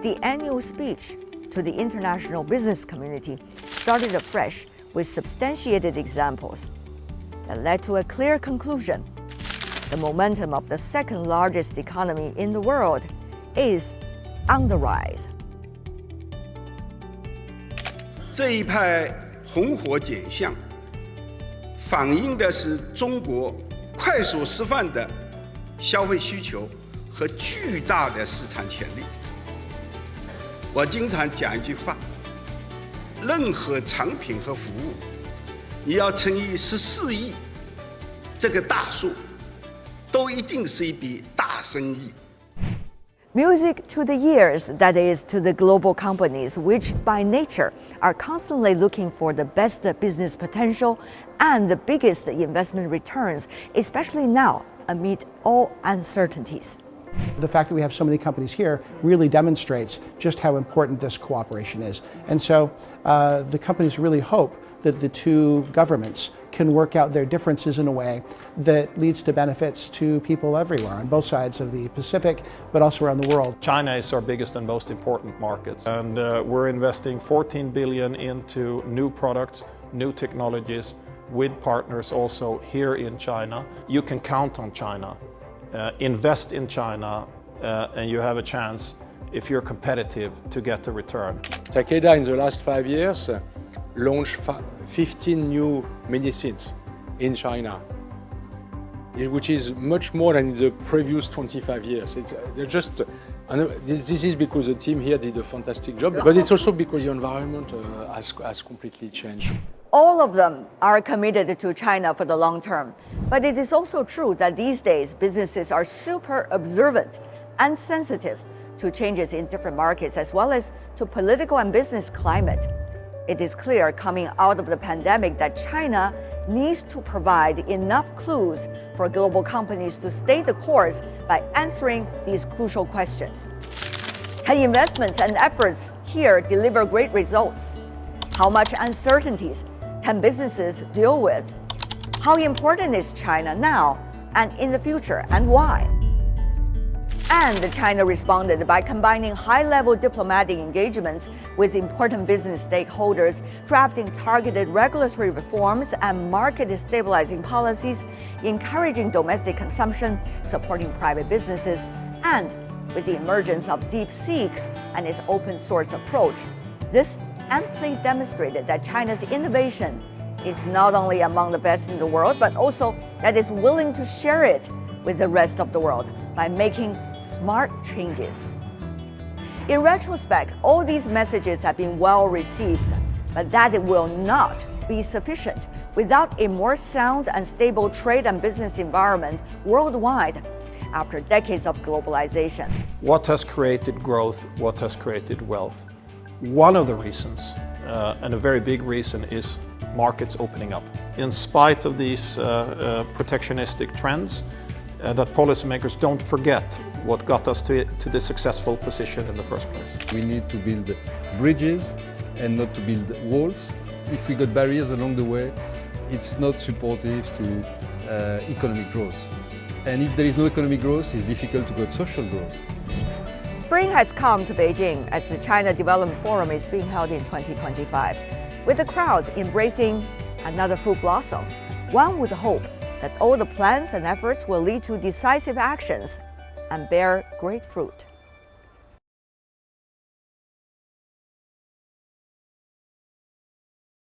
The annual speech to the international business community started afresh with substantiated examples that led to a clear conclusion. The momentum of the second largest economy in the world is on the rise. 这一派红火景象，反映的是中国快速释放的消费需求和巨大的市场潜力。我经常讲一句话：任何产品和服务，你要乘以14亿这个大数，都一定是一笔大生意。 Music to the ears, that is, to the global companies, which by nature are constantly looking for the best business potential and the biggest investment returns, especially now amid all uncertainties. The fact that we have so many companies here really demonstrates just how important this cooperation is. And so the companies really hope that the two governments can work out their differences in a way that leads to benefits to people everywhere on both sides of the Pacific, but also around the world. China is our biggest and most important market, and we're investing 14 billion into new products, new technologies, with partners also here in China. You can count on China. Invest in China, and you have a chance, if you're competitive, to get a return. Takeda in the last 5 years launched 15 new medicines in China, which is much more than the previous 25 years. This is because the team here did a fantastic job, but it's also because the environment has completely changed. All of them are committed to China for the long term. But it is also true that these days businesses are super observant and sensitive to changes in different markets as well as to political and business climate. It is clear coming out of the pandemic that China needs to provide enough clues for global companies to stay the course by answering these crucial questions. Can investments and efforts here deliver great results? How much uncertainties can businesses deal with? How important is China now and in the future, and why? And China responded by combining high-level diplomatic engagements with important business stakeholders, drafting targeted regulatory reforms and market-stabilizing policies, encouraging domestic consumption, supporting private businesses, and with the emergence of DeepSeek and its open-source approach, this amply demonstrated that China's innovation is not only among the best in the world, but also that it's willing to share it with the rest of the world by making smart changes. In retrospect, all these messages have been well received, but that it will not be sufficient without a more sound and stable trade and business environment worldwide after decades of globalization. What has created growth? What has created wealth? One of the reasons, and a very big reason, is markets opening up. In spite of these protectionistic trends, that policymakers don't forget what got us to the successful position in the first place. We need to build bridges and not to build walls. If we got barriers along the way, it's not supportive to economic growth. And if there is no economic growth, it's difficult to get social growth. Spring has come to Beijing as the China Development Forum is being held in 2025. With the crowds embracing another fruit blossom, one would hope that all the plans and efforts will lead to decisive actions and bear great fruit.